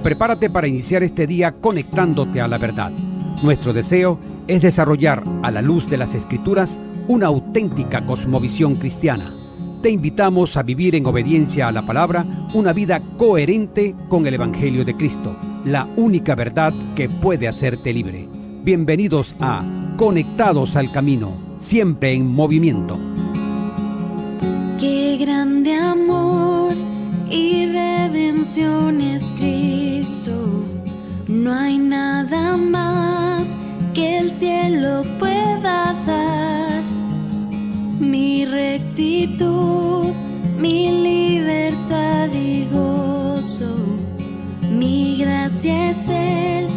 Prepárate para iniciar este día conectándote a la verdad. Nuestro deseo es desarrollar, a la luz de las Escrituras, una auténtica cosmovisión cristiana. Te invitamos a vivir en obediencia a la palabra una vida coherente con el Evangelio de Cristo, la única verdad que puede hacerte libre. Bienvenidos a Conectados al Camino, siempre en movimiento. Qué grande amor y redención es Cristo. No hay nada más que el cielo pueda dar. Mi rectitud, mi libertad y gozo, mi gracia es Él,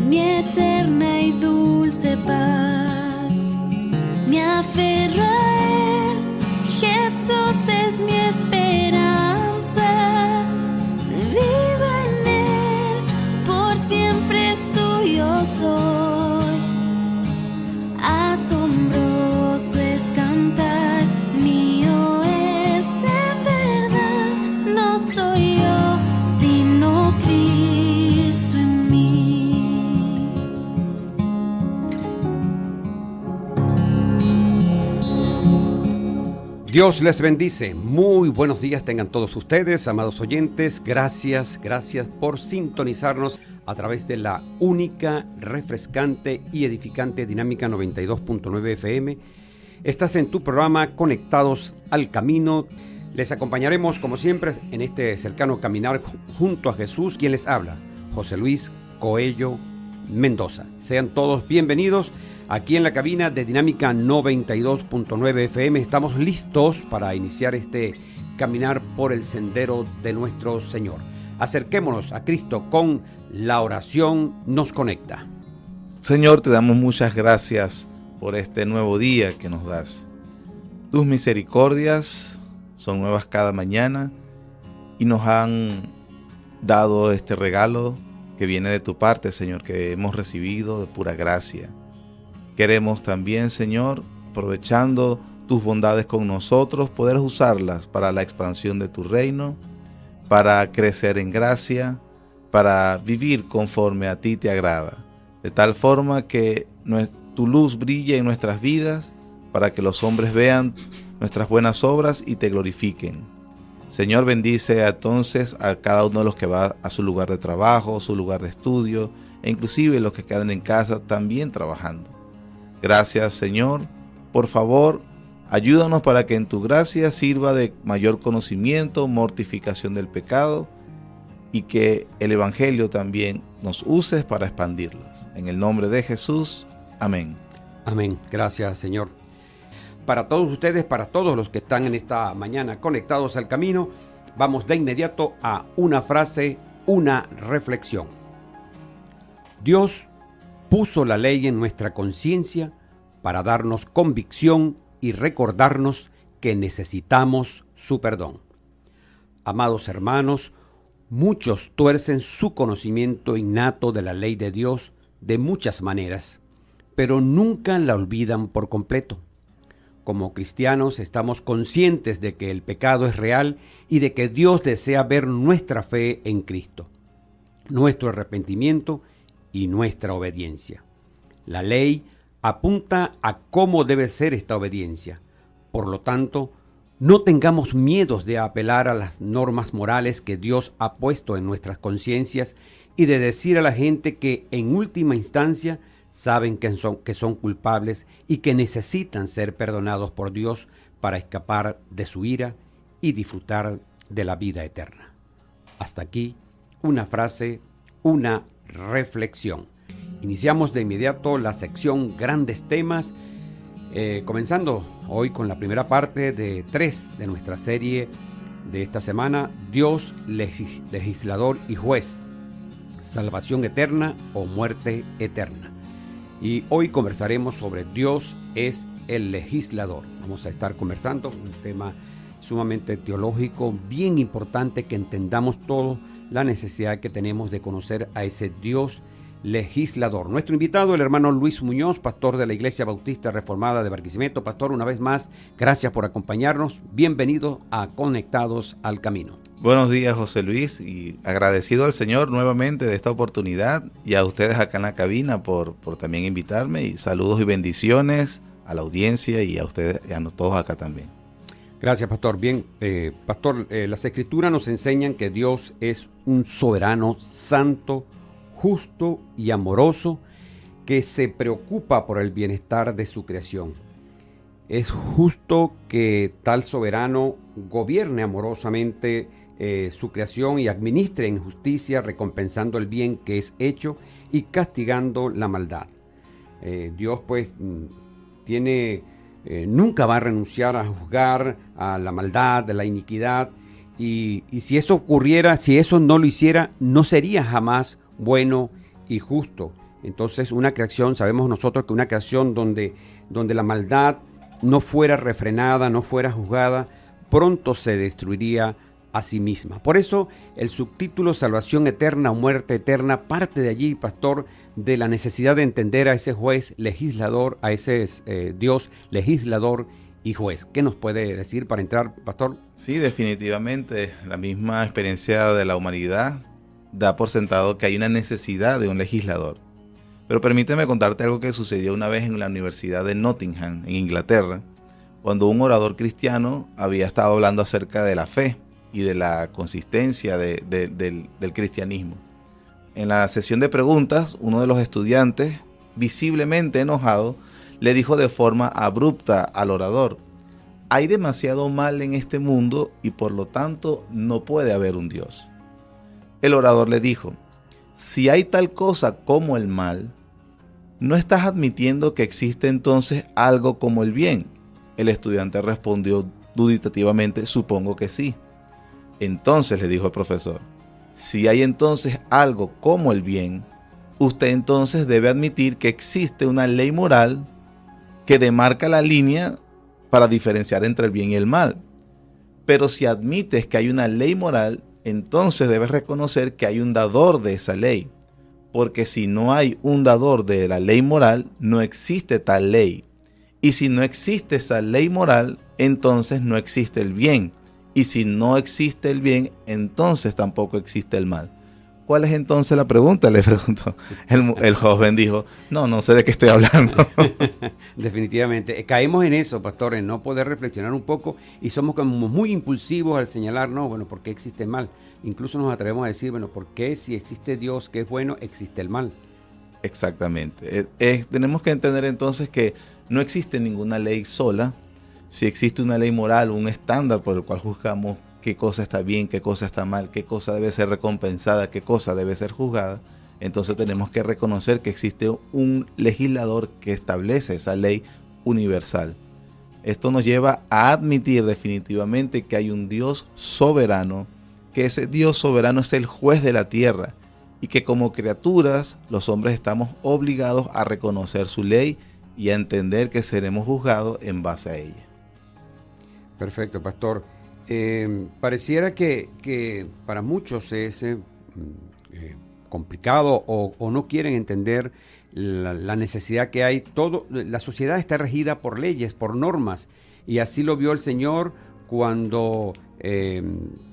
mi eterna y dulce paz. Me aferro a Él, Jesús es mi esperanza. Vivo en Él, por siempre suyo soy. Asombroso es cantar, mío es en verdad. No soy yo, sino Cristo en mí. Dios les bendice. Muy buenos días tengan todos ustedes, amados oyentes. Gracias por sintonizarnos a través de la única, refrescante y edificante Dinámica 92.9 FM. Estás en tu programa Conectados al Camino. Les acompañaremos, como siempre, en este cercano caminar junto a Jesús. Quien les habla, José Luis Coello Mendoza. Sean todos bienvenidos aquí en la cabina de Dinámica 92.9 FM. Estamos listos para iniciar este caminar por el sendero de nuestro Señor. Acerquémonos a Cristo con la oración nos conecta. Señor, te damos muchas gracias por este nuevo día que nos das. Tus misericordias son nuevas cada mañana y nos han dado este regalo que viene de tu parte, Señor, que hemos recibido de pura gracia. Queremos también, Señor, aprovechando tus bondades con nosotros, poder usarlas para la expansión de tu reino, para crecer en gracia, para vivir conforme a ti te agrada, de tal forma que tu luz brille en nuestras vidas, para que los hombres vean nuestras buenas obras y te glorifiquen. Señor, bendice entonces a cada uno de los que va a su lugar de trabajo, su lugar de estudio, e inclusive los que quedan en casa también trabajando. Gracias, Señor. Por favor, ayúdanos para que en tu gracia sirva de mayor conocimiento, mortificación del pecado y que el Evangelio también nos uses para expandirlos. En el nombre de Jesús, amén. Amén. Gracias, Señor. Para todos ustedes, para todos los que están en esta mañana conectados al camino, vamos de inmediato a una frase, una reflexión. Dios puso la ley en nuestra conciencia para darnos convicción y recordarnos que necesitamos su perdón. Amados hermanos, muchos tuercen su conocimiento innato de la ley de Dios de muchas maneras, pero nunca la olvidan por completo. Como cristianos estamos conscientes de que el pecado es real y de que Dios desea ver nuestra fe en Cristo, nuestro arrepentimiento y nuestra obediencia. La ley apunta a cómo debe ser esta obediencia. Por lo tanto, no tengamos miedos de apelar a las normas morales que Dios ha puesto en nuestras conciencias y de decir a la gente que en última instancia saben que son culpables y que necesitan ser perdonados por Dios para escapar de su ira y disfrutar de la vida eterna. Hasta aquí una frase, una reflexión. Iniciamos de inmediato la sección Grandes Temas, comenzando hoy con la primera parte de 3 de nuestra serie de esta semana, Dios legislador y juez, salvación eterna o muerte eterna. Y hoy conversaremos sobre Dios es el legislador. Vamos a estar conversando un tema sumamente teológico, bien importante que entendamos todo la necesidad que tenemos de conocer a ese Dios legislador. Nuestro invitado, el hermano Luis Muñoz, pastor de la Iglesia Bautista Reformada de Barquisimeto. Pastor, una vez más, gracias por acompañarnos. Bienvenido a Conectados al Camino. Buenos días, José Luis, y agradecido al Señor nuevamente de esta oportunidad y a ustedes acá en la cabina por también invitarme, y saludos y bendiciones a la audiencia y a ustedes y a todos acá también. Gracias, pastor. Bien, pastor, las escrituras nos enseñan que Dios es un soberano santo, justo y amoroso que se preocupa por el bienestar de su creación. Es justo que tal soberano gobierne amorosamente su creación y administre en justicia, recompensando el bien que es hecho y castigando la maldad. Dios pues nunca va a renunciar a juzgar a la maldad, a la iniquidad, y si eso ocurriera, si eso no lo hiciera, no sería jamás bueno y justo. Entonces una creación, sabemos nosotros que una creación donde la maldad no fuera refrenada, no fuera juzgada, pronto se destruiría a sí misma. Por eso el subtítulo Salvación eterna o muerte eterna parte de allí, pastor, de la necesidad de entender a ese juez legislador, a ese Dios legislador y juez. ¿Qué nos puede decir para entrar, pastor? Sí, definitivamente la misma experiencia de la humanidad da por sentado que hay una necesidad de un legislador. Pero permíteme contarte algo que sucedió una vez en la Universidad de Nottingham, en Inglaterra, cuando un orador cristiano había estado hablando acerca de la fe y de la consistencia del cristianismo. En la sesión de preguntas, uno de los estudiantes, visiblemente enojado, le dijo de forma abrupta al orador: hay demasiado mal en este mundo y por lo tanto no puede haber un Dios. El orador le dijo: si hay tal cosa como el mal, ¿no estás admitiendo que existe entonces algo como el bien? El estudiante respondió dubitativamente: supongo que sí. Entonces le dijo el profesor: si hay entonces algo como el bien, usted entonces debe admitir que existe una ley moral que demarca la línea para diferenciar entre el bien y el mal. Pero si admites que hay una ley moral, entonces debes reconocer que hay un dador de esa ley. Porque si no hay un dador de la ley moral, no existe tal ley. Y si no existe esa ley moral, entonces no existe el bien. Y si no existe el bien, entonces tampoco existe el mal. ¿Cuál es entonces la pregunta?, le preguntó. El joven dijo: no sé de qué estoy hablando. Definitivamente. Caemos en eso, pastor, en no poder reflexionar un poco, y somos como muy impulsivos al señalar, no, bueno, ¿por qué existe el mal? Incluso nos atrevemos a decir, bueno, ¿por qué si existe Dios que es bueno, existe el mal? Exactamente. Tenemos que entender entonces que no existe ninguna ley sola. Si existe una ley moral, un estándar por el cual juzgamos qué cosa está bien, qué cosa está mal, qué cosa debe ser recompensada, qué cosa debe ser juzgada, entonces tenemos que reconocer que existe un legislador que establece esa ley universal. Esto nos lleva a admitir definitivamente que hay un Dios soberano, que ese Dios soberano es el juez de la tierra, y que como criaturas los hombres estamos obligados a reconocer su ley y a entender que seremos juzgados en base a ella. Perfecto, pastor. Pareciera que para muchos es complicado o no quieren entender la necesidad que hay. La sociedad está regida por leyes, por normas, y así lo vio el Señor cuando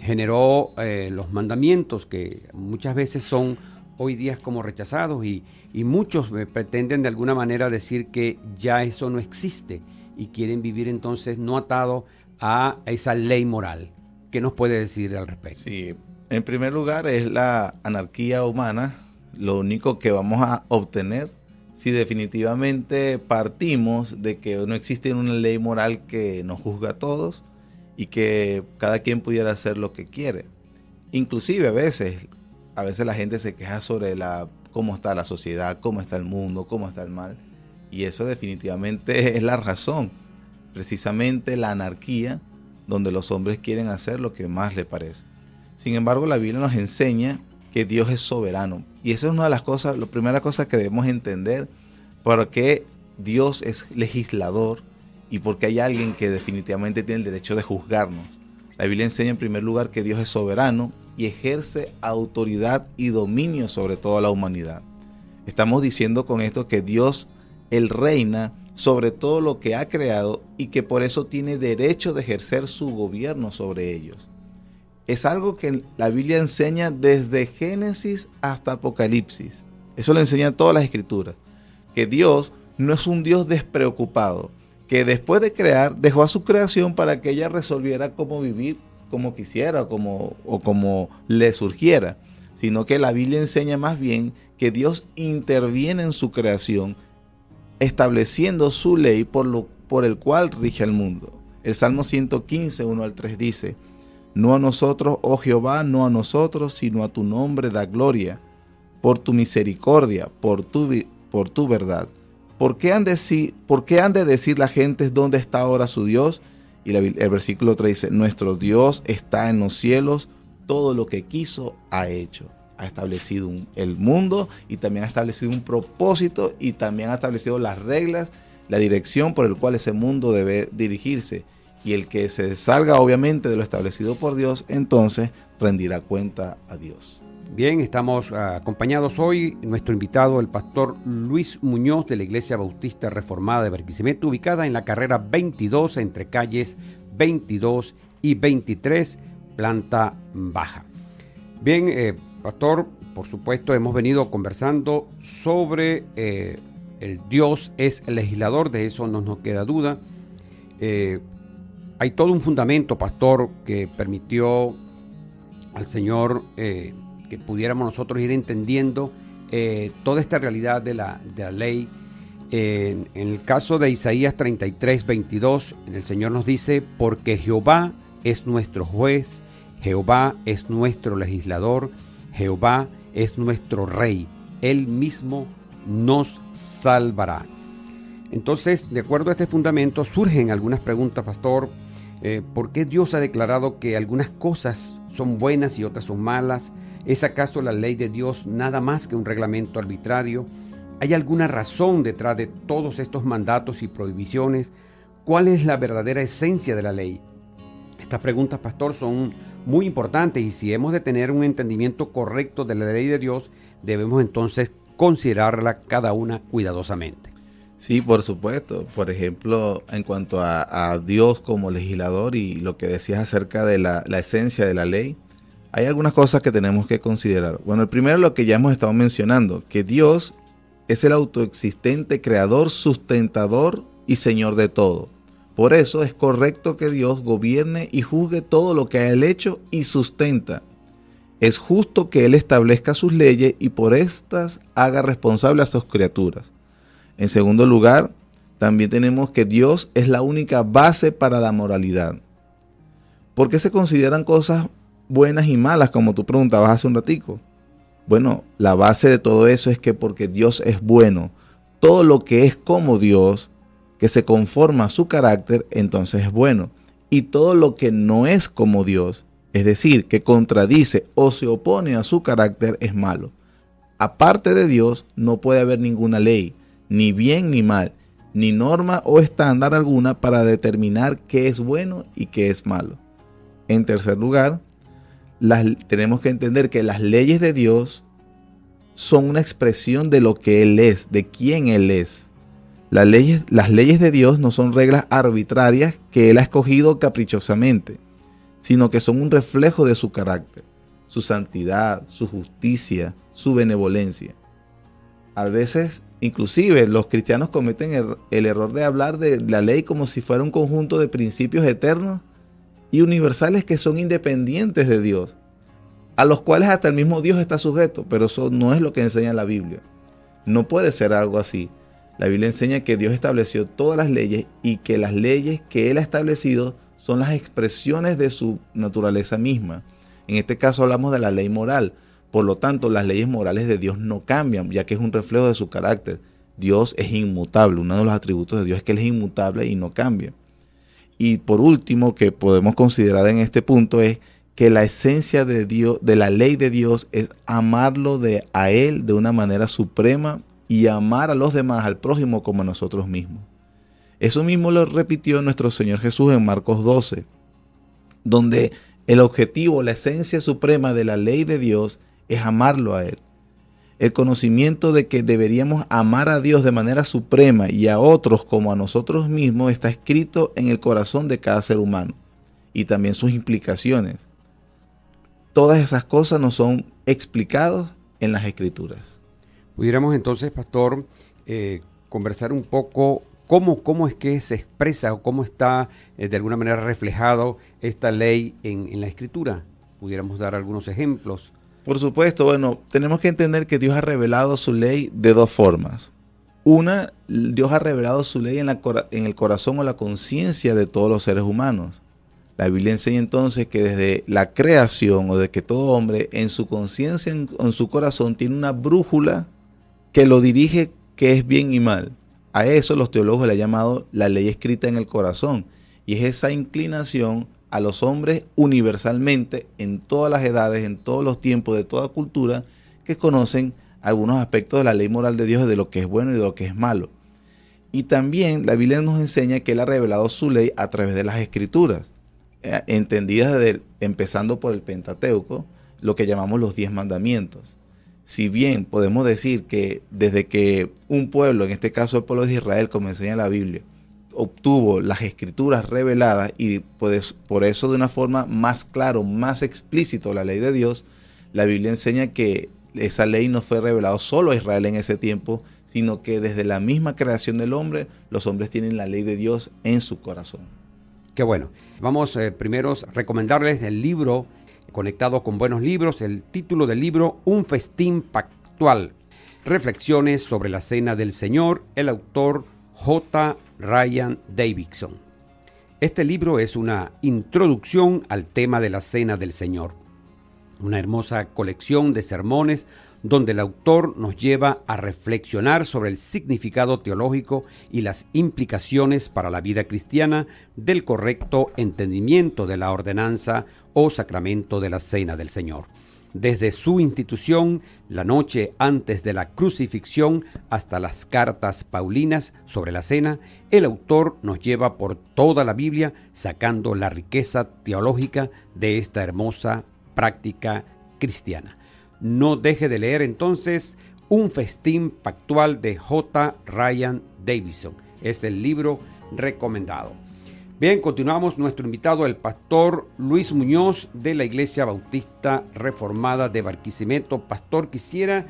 generó los mandamientos, que muchas veces son hoy día como rechazados, y muchos pretenden de alguna manera decir que ya eso no existe y quieren vivir entonces no atado a esa ley moral. ¿Qué nos puede decir al respecto? Sí, en primer lugar es la anarquía humana, lo único que vamos a obtener si definitivamente partimos de que no existe una ley moral que nos juzga a todos y que cada quien pudiera hacer lo que quiere. Inclusive a veces la gente se queja sobre cómo está la sociedad, cómo está el mundo, cómo está el mal, y eso definitivamente es la razón. Precisamente la anarquía, donde los hombres quieren hacer lo que más les parece. Sin embargo, la Biblia nos enseña que Dios es soberano. Y esa es una de las cosas, la primera cosa que debemos entender, porque Dios es legislador y porque hay alguien que definitivamente tiene el derecho de juzgarnos. La Biblia enseña en primer lugar que Dios es soberano y ejerce autoridad y dominio sobre toda la humanidad. Estamos diciendo con esto que Dios, Él reina sobre todo lo que ha creado y que por eso tiene derecho de ejercer su gobierno sobre ellos. es algo que la Biblia enseña desde Génesis hasta Apocalipsis. Eso lo enseñan todas las escrituras. Que Dios no es un Dios despreocupado, que después de crear dejó a su creación para que ella resolviera cómo vivir como quisiera o como le surgiera, sino que la Biblia enseña más bien que Dios interviene en su creación, estableciendo su ley por el cual rige el mundo. El Salmo 115, 1 al 3 dice: no a nosotros, oh Jehová, no a nosotros, sino a tu nombre da gloria, por tu misericordia, por tu verdad. ¿Por qué han de decir la gente dónde está ahora su Dios? Y el versículo 3 dice: nuestro Dios está en los cielos, todo lo que quiso ha hecho. Ha establecido el mundo y también ha establecido un propósito y también ha establecido las reglas, la dirección por el cual ese mundo debe dirigirse. Y el que se salga obviamente de lo establecido por Dios, entonces rendirá cuenta a Dios. Bien, estamos acompañados hoy, nuestro invitado, el pastor Luis Muñoz de la Iglesia Bautista Reformada de Barquisimeto, ubicada en la carrera 22 entre calles 22 y 23, planta baja. Bien, pastor, por supuesto hemos venido conversando sobre el Dios es el legislador, de eso no nos queda duda. Hay todo un fundamento, pastor, que permitió al Señor que pudiéramos nosotros ir entendiendo toda esta realidad de la ley. En el caso de Isaías 33, 22, el Señor nos dice: porque Jehová es nuestro juez, Jehová es nuestro legislador, Jehová es nuestro rey, Él mismo nos salvará. Entonces, de acuerdo a este fundamento, surgen algunas preguntas, pastor. ¿Por qué Dios ha declarado que algunas cosas son buenas y otras son malas? ¿Es acaso la ley de Dios nada más que un reglamento arbitrario? ¿Hay alguna razón detrás de todos estos mandatos y prohibiciones? ¿Cuál es la verdadera esencia de la ley? Estas preguntas, pastor, son muy importantes y si hemos de tener un entendimiento correcto de la ley de Dios, debemos entonces considerarla cada una cuidadosamente. Sí, por supuesto. Por ejemplo, en cuanto a Dios como legislador y lo que decías acerca de la esencia de la ley, hay algunas cosas que tenemos que considerar. Bueno, el primero, lo que ya hemos estado mencionando, que Dios es el autoexistente creador, sustentador y señor de todo. Por eso es correcto que Dios gobierne y juzgue todo lo que Él ha hecho y sustenta. Es justo que Él establezca sus leyes y por estas haga responsable a sus criaturas. En segundo lugar, también tenemos que Dios es la única base para la moralidad. ¿Por qué se consideran cosas buenas y malas, como tú preguntabas hace un ratico? Bueno, la base de todo eso es que porque Dios es bueno, todo lo que es como Dios, que se conforma a su carácter, entonces es bueno. Y todo lo que no es como Dios, es decir, que contradice o se opone a su carácter, es malo. Aparte de Dios, no puede haber ninguna ley, ni bien ni mal, ni norma o estándar alguna para determinar qué es bueno y qué es malo. En tercer lugar, tenemos que entender que las leyes de Dios son una expresión de lo que Él es, de quién Él es. Las leyes de Dios no son reglas arbitrarias que Él ha escogido caprichosamente, sino que son un reflejo de su carácter, su santidad, su justicia, su benevolencia. A veces, inclusive, los cristianos cometen el error de hablar de la ley como si fuera un conjunto de principios eternos y universales que son independientes de Dios, a los cuales hasta el mismo Dios está sujeto, pero eso no es lo que enseña la Biblia. No puede ser algo así. La Biblia enseña que Dios estableció todas las leyes y que las leyes que Él ha establecido son las expresiones de su naturaleza misma. En este caso hablamos de la ley moral. Por lo tanto, las leyes morales de Dios no cambian, ya que es un reflejo de su carácter. Dios es inmutable. Uno de los atributos de Dios es que Él es inmutable y no cambia. Y por último, que podemos considerar en este punto es que la esencia de Dios, de la ley de Dios, es amarlo a Él de una manera suprema y amar a los demás, al prójimo, como a nosotros mismos. Eso mismo lo repitió nuestro Señor Jesús en Marcos 12, donde el objetivo, la esencia suprema de la ley de Dios es amarlo a Él. El conocimiento de que deberíamos amar a Dios de manera suprema y a otros como a nosotros mismos está escrito en el corazón de cada ser humano y también sus implicaciones. todas esas cosas nos son explicadas en las Escrituras. Pudiéramos entonces, pastor, conversar un poco cómo es que se expresa o cómo está de alguna manera reflejado esta ley en la Escritura. Pudiéramos dar algunos ejemplos. Por supuesto, bueno, tenemos que entender que Dios ha revelado su ley de dos formas. Una, Dios ha revelado su ley en el corazón o la conciencia de todos los seres humanos. La Biblia enseña entonces que desde la creación o de que todo hombre en su conciencia, en su corazón, tiene una brújula que lo dirige que es bien y mal. A eso los teólogos le han llamado la ley escrita en el corazón. Y es esa inclinación a los hombres universalmente, en todas las edades, en todos los tiempos, de toda cultura, que conocen algunos aspectos de la ley moral de Dios, de lo que es bueno y de lo que es malo. Y también la Biblia nos enseña que Él ha revelado su ley a través de las Escrituras, entendidas empezando por el Pentateuco, lo que llamamos los 10 mandamientos. Si bien podemos decir que desde que un pueblo, en este caso el pueblo de Israel, como enseña la Biblia, obtuvo las Escrituras reveladas y pues, por eso de una forma más claro, más explícito la ley de Dios, la Biblia enseña que esa ley no fue revelada solo a Israel en ese tiempo, sino que desde la misma creación del hombre, los hombres tienen la ley de Dios en su corazón. Qué bueno. Vamos primero a recomendarles el libro Conectado con Buenos Libros, el título del libro Un festín pactual, reflexiones sobre la cena del Señor, el autor J. Ryan Davidson. Este libro es una introducción al tema de la cena del Señor, una hermosa colección de sermones donde el autor nos lleva a reflexionar sobre el significado teológico y las implicaciones para la vida cristiana del correcto entendimiento de la ordenanza o sacramento de la Cena del Señor. Desde su institución, la noche antes de la crucifixión, hasta las cartas paulinas sobre la cena, el autor nos lleva por toda la Biblia sacando la riqueza teológica de esta hermosa práctica cristiana. No deje de leer entonces Un festín pactual de J. Ryan Davidson. Es el libro recomendado. Bien, continuamos. Nuestro invitado, el pastor Luis Muñoz de la Iglesia Bautista Reformada de Barquisimeto. Pastor, quisiera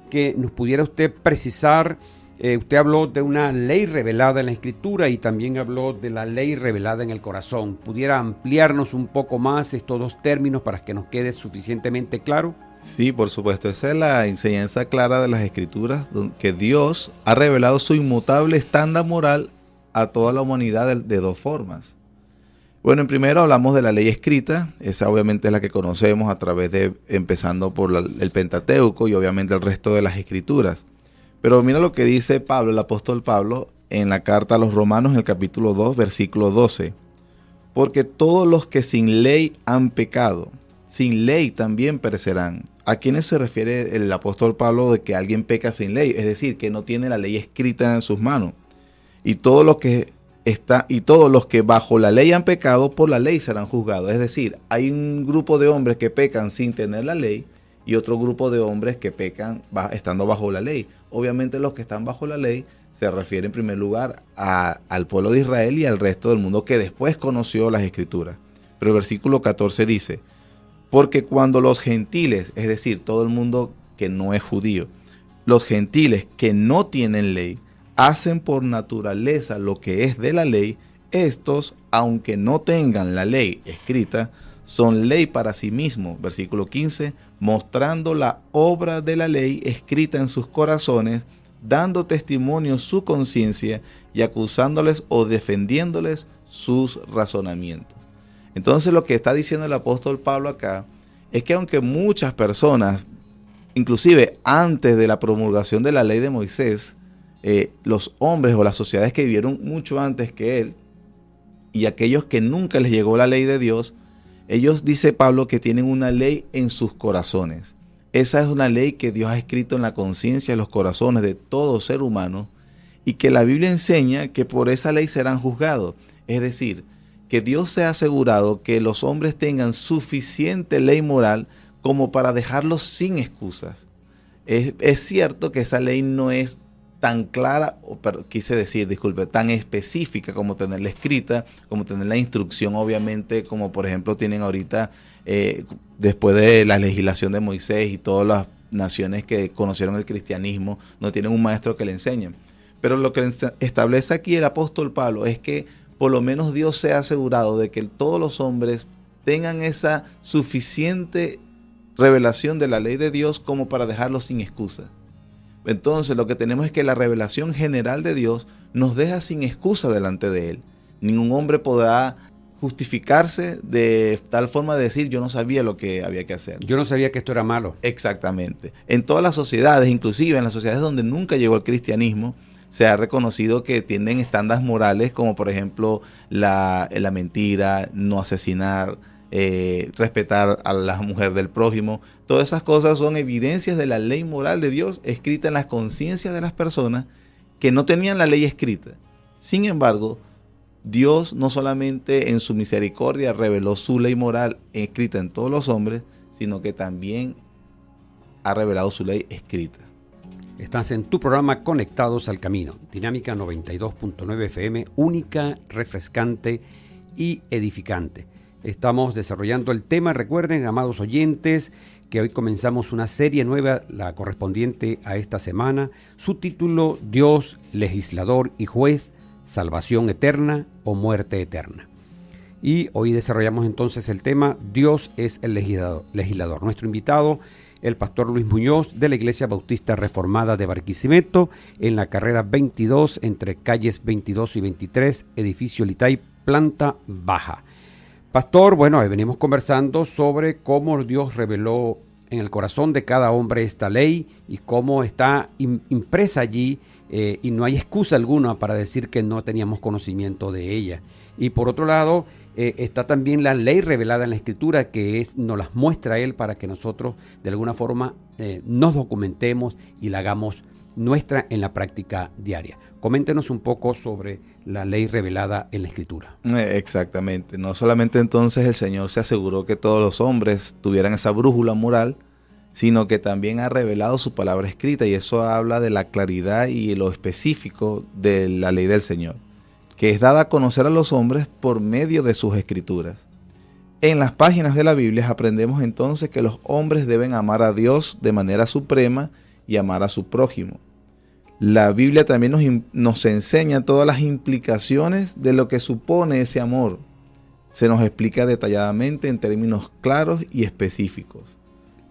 que nos pudiera usted precisar, usted habló de una ley revelada en la Escritura y también habló de la ley revelada en el corazón. ¿Pudiera ampliarnos un poco más estos dos términos para que nos quede suficientemente claro? Sí, por supuesto. Esa es la enseñanza clara de las Escrituras, que Dios ha revelado su inmutable estándar moral a toda la humanidad de dos formas. Bueno, en primero hablamos de la ley escrita. Esa obviamente es la que conocemos a través de, empezando por el Pentateuco y obviamente el resto de las Escrituras. Pero mira lo que dice Pablo, el apóstol Pablo, en la carta a los Romanos, en el capítulo 2, versículo 12. Porque todos los que sin ley han pecado, sin ley también perecerán. ¿A quiénes se refiere el apóstol Pablo de que alguien peca sin ley? Es decir, que no tiene la ley escrita en sus manos. Y todos los que bajo la ley han pecado, por la ley serán juzgados. Es decir, hay un grupo de hombres que pecan sin tener la ley y otro grupo de hombres que pecan estando bajo la ley. Obviamente los que están bajo la ley se refiere en primer lugar al pueblo de Israel y al resto del mundo que después conoció las Escrituras. Pero el versículo 14 dice: porque cuando los gentiles, es decir, todo el mundo que no es judío, los gentiles que no tienen ley, hacen por naturaleza lo que es de la ley, estos, aunque no tengan la ley escrita, son ley para sí mismos. Versículo 15, mostrando la obra de la ley escrita en sus corazones, dando testimonio su conciencia y acusándoles o defendiéndoles sus razonamientos. Entonces lo que está diciendo el apóstol Pablo acá es que aunque muchas personas, inclusive antes de la promulgación de la ley de Moisés, los hombres o las sociedades que vivieron mucho antes que él y aquellos que nunca les llegó la ley de Dios, ellos, dice Pablo, que tienen una ley en sus corazones. Esa es una ley que Dios ha escrito en la conciencia de los corazones de todo ser humano y que la Biblia enseña que por esa ley serán juzgados. Es decir, que Dios se ha asegurado que los hombres tengan suficiente ley moral como para dejarlos sin excusas. Es cierto que esa ley no es tan clara, tan específica como tenerla escrita, como tener la instrucción, obviamente, como por ejemplo tienen ahorita, después de la legislación de Moisés y todas las naciones que conocieron el cristianismo, no tienen un maestro que le enseñe. Pero lo que establece aquí el apóstol Pablo es que por lo menos Dios se ha asegurado de que todos los hombres tengan esa suficiente revelación de la ley de Dios como para dejarlos sin excusa. Entonces lo que tenemos es que la revelación general de Dios nos deja sin excusa delante de Él. Ningún hombre podrá justificarse de tal forma de decir yo no sabía lo que había que hacer. Yo no sabía que esto era malo. Exactamente. En todas las sociedades, inclusive en las sociedades donde nunca llegó el cristianismo, se ha reconocido que tienen estándares morales como por ejemplo la mentira, no asesinar, respetar a la mujer del prójimo. Todas esas cosas son evidencias de la ley moral de Dios escrita en las conciencias de las personas que no tenían la ley escrita. Sin embargo, Dios no solamente en su misericordia reveló su ley moral escrita en todos los hombres, sino que también ha revelado su ley escrita. Estás en tu programa Conectados al Camino, Dinámica 92.9 FM, única, refrescante y edificante. Estamos desarrollando el tema, recuerden, amados oyentes, que hoy comenzamos una serie nueva, la correspondiente a esta semana, su título, Dios, legislador y juez, salvación eterna o muerte eterna. Y hoy desarrollamos entonces el tema, Dios es el legislador. Nuestro invitado, el pastor Luis Muñoz, de la Iglesia Bautista Reformada de Barquisimeto, en la carrera 22, entre calles 22 y 23, edificio Litay, planta baja. Pastor, bueno, hoy venimos conversando sobre cómo Dios reveló en el corazón de cada hombre esta ley y cómo está impresa allí y no hay excusa alguna para decir que no teníamos conocimiento de ella. Y por otro lado, está también la ley revelada en la Escritura que nos las muestra Él para que nosotros de alguna forma nos documentemos y la hagamos nuestra en la práctica diaria. Coméntenos un poco sobre la ley revelada en la Escritura. Exactamente. No solamente entonces el Señor se aseguró que todos los hombres tuvieran esa brújula moral, sino que también ha revelado su palabra escrita, y eso habla de la claridad y lo específico de la ley del Señor, que es dada a conocer a los hombres por medio de sus escrituras. En las páginas de la Biblia aprendemos entonces que los hombres deben amar a Dios de manera suprema y amar a su prójimo. La Biblia también nos enseña todas las implicaciones de lo que supone ese amor. Se nos explica detalladamente en términos claros y específicos.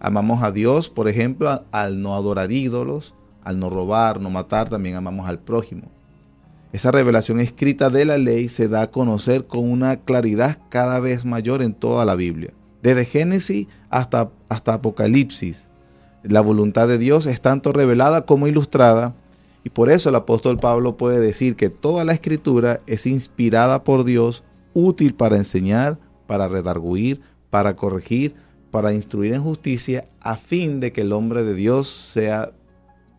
Amamos a Dios, por ejemplo, al no adorar ídolos, al no robar, no matar, también amamos al prójimo. Esa revelación escrita de la ley se da a conocer con una claridad cada vez mayor en toda la Biblia. Desde Génesis hasta Apocalipsis, la voluntad de Dios es tanto revelada como ilustrada, y por eso el apóstol Pablo puede decir que toda la Escritura es inspirada por Dios, útil para enseñar, para redarguir, para corregir, para instruir en justicia, a fin de que el hombre de Dios sea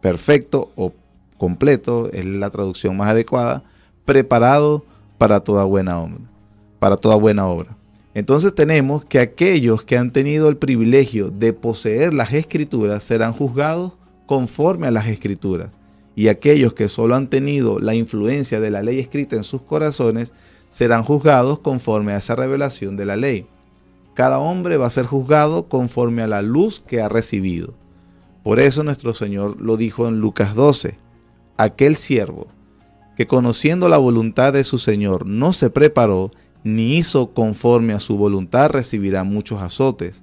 perfecto o completo, es la traducción más adecuada, preparado para toda buena obra. Entonces tenemos que aquellos que han tenido el privilegio de poseer las Escrituras serán juzgados conforme a las Escrituras, y aquellos que solo han tenido la influencia de la ley escrita en sus corazones serán juzgados conforme a esa revelación de la ley. Cada hombre va a ser juzgado conforme a la luz que ha recibido. Por eso nuestro Señor lo dijo en Lucas 12, aquel siervo que conociendo la voluntad de su Señor no se preparó ni hizo conforme a su voluntad recibirá muchos azotes,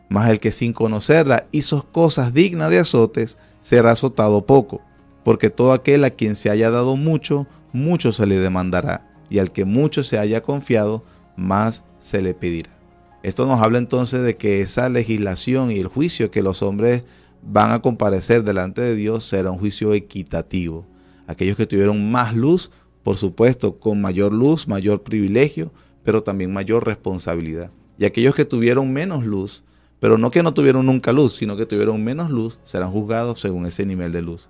mas el que sin conocerla hizo cosas dignas de azotes será azotado poco, porque todo aquel a quien se haya dado mucho, mucho se le demandará, y al que mucho se haya confiado, más se le pedirá. Esto nos habla entonces de que esa legislación y el juicio que los hombres van a comparecer delante de Dios será un juicio equitativo. Aquellos que tuvieron más luz, por supuesto, con mayor luz, mayor privilegio, pero también mayor responsabilidad. Y aquellos que tuvieron menos luz, pero no que no tuvieron nunca luz, sino que tuvieron menos luz, serán juzgados según ese nivel de luz.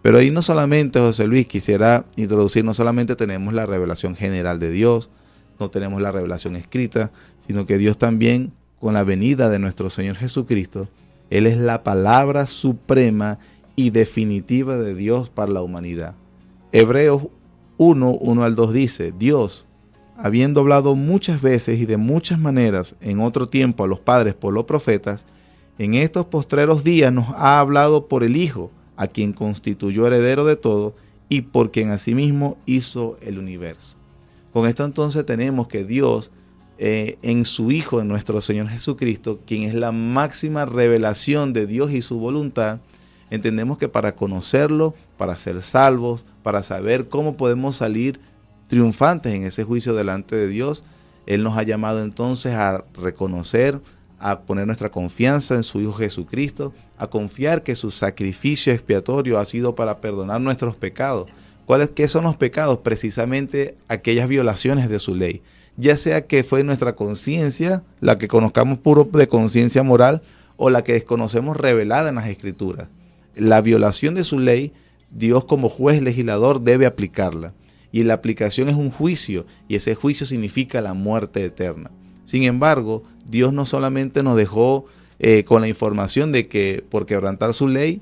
Pero ahí no solamente, José Luis, quisiera introducir, no solamente tenemos la revelación general de Dios, no tenemos la revelación escrita, sino que Dios también, con la venida de nuestro Señor Jesucristo, Él es la palabra suprema y definitiva de Dios para la humanidad. Hebreos 1 al 2 dice: Dios, habiendo hablado muchas veces y de muchas maneras en otro tiempo a los padres por los profetas, en estos postreros días nos ha hablado por el Hijo, a quien constituyó heredero de todo y por quien asimismo hizo el universo. Con esto entonces tenemos que Dios, en su Hijo, en nuestro Señor Jesucristo, quien es la máxima revelación de Dios y su voluntad, entendemos que para conocerlo, para ser salvos, para saber cómo podemos salir triunfantes en ese juicio delante de Dios, Él nos ha llamado entonces a reconocer, a poner nuestra confianza en su Hijo Jesucristo, a confiar que su sacrificio expiatorio ha sido para perdonar nuestros pecados. ¿Qué son los pecados? Precisamente aquellas violaciones de su ley. Ya sea que fue nuestra conciencia, la que conozcamos puro de conciencia moral, o la que desconocemos revelada en las Escrituras. La violación de su ley, Dios como juez legislador debe aplicarla. Y la aplicación es un juicio, y ese juicio significa la muerte eterna. Sin embargo, Dios no solamente nos dejó con la información de que por quebrantar su ley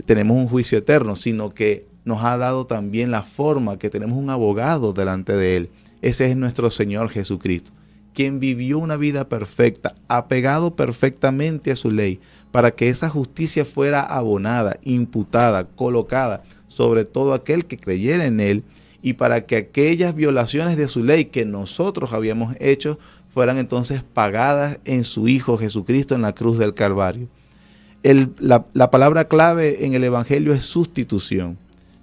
tenemos un juicio eterno, sino que nos ha dado también la forma que tenemos un abogado delante de Él. Ese es nuestro Señor Jesucristo, quien vivió una vida perfecta, apegado perfectamente a su ley, para que esa justicia fuera abonada, imputada, colocada sobre todo aquel que creyera en Él, y para que aquellas violaciones de su ley que nosotros habíamos hecho fueran entonces pagadas en su Hijo Jesucristo en la cruz del Calvario. La palabra clave en el Evangelio es sustitución.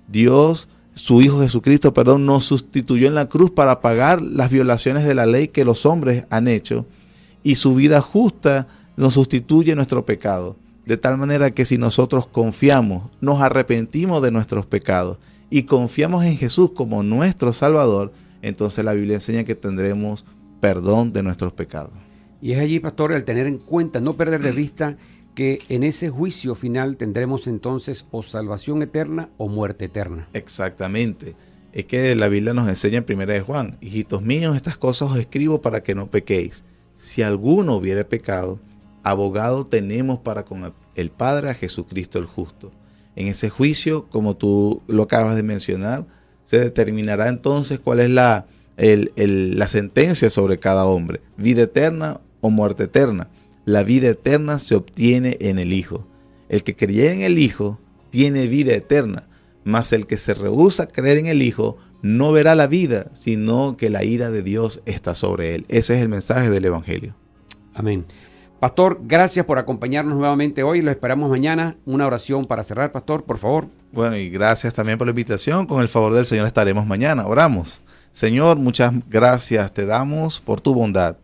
Dios, su Hijo Jesucristo, nos sustituyó en la cruz para pagar las violaciones de la ley que los hombres han hecho, y su vida justa nos sustituye nuestro pecado. De tal manera que si nosotros confiamos, nos arrepentimos de nuestros pecados y confiamos en Jesús como nuestro Salvador, entonces la Biblia enseña que tendremos perdón de nuestros pecados. Y es allí, pastor, el tener en cuenta, no perder de vista que en ese juicio final tendremos entonces o salvación eterna o muerte eterna. Exactamente. Es que la Biblia nos enseña en 1 de Juan: hijitos míos, estas cosas os escribo para que no pequéis. Si alguno hubiere pecado, abogado tenemos para con el Padre, a Jesucristo el justo. En ese juicio, como tú lo acabas de mencionar, se determinará entonces cuál es la sentencia sobre cada hombre: vida eterna o muerte eterna. La vida eterna se obtiene en el Hijo. El que cree en el Hijo tiene vida eterna, mas el que se rehúsa a creer en el Hijo no verá la vida, sino que la ira de Dios está sobre él. Ese es el mensaje del Evangelio. Amén. Pastor, gracias por acompañarnos nuevamente hoy. Lo esperamos mañana. Una oración para cerrar, pastor, por favor. Bueno, y gracias también por la invitación. Con el favor del Señor estaremos mañana. Oramos. Señor, muchas gracias te damos por tu bondad.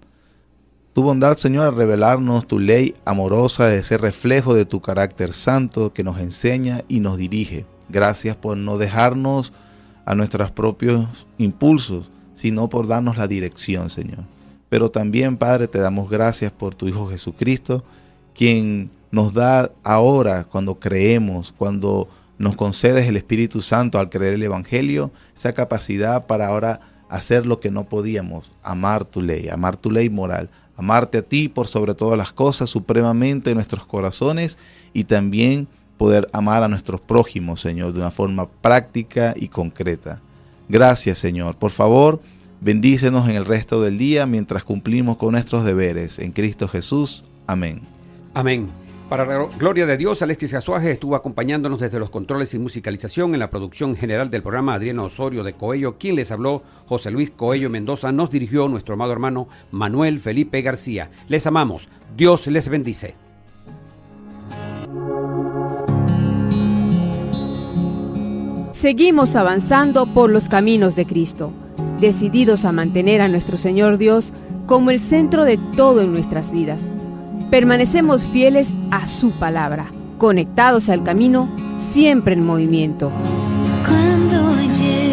Tu bondad, Señor, al revelarnos tu ley amorosa, de ese reflejo de tu carácter santo que nos enseña y nos dirige. Gracias por no dejarnos a nuestros propios impulsos, sino por darnos la dirección, Señor. Pero también, Padre, te damos gracias por tu Hijo Jesucristo, quien nos da ahora, cuando creemos, cuando nos concedes el Espíritu Santo al creer el Evangelio, esa capacidad para ahora hacer lo que no podíamos: amar tu ley moral, amarte a ti por sobre todas las cosas, supremamente en nuestros corazones, y también poder amar a nuestros prójimos, Señor, de una forma práctica y concreta. Gracias, Señor. Por favor, bendícenos en el resto del día mientras cumplimos con nuestros deberes. En Cristo Jesús. Amén. Amén. Para la gloria de Dios, Alexis Azuaje estuvo acompañándonos desde los controles y musicalización. En la producción general del programa, Adriano Osorio de Coello. Quien les habló, José Luis Coello Mendoza. Nos dirigió nuestro amado hermano Manuel Felipe García. Les amamos. Dios les bendice. Seguimos avanzando por los caminos de Cristo, decididos a mantener a nuestro Señor Dios como el centro de todo en nuestras vidas. Permanecemos fieles a su palabra, conectados al camino, siempre en movimiento. Cuando llegue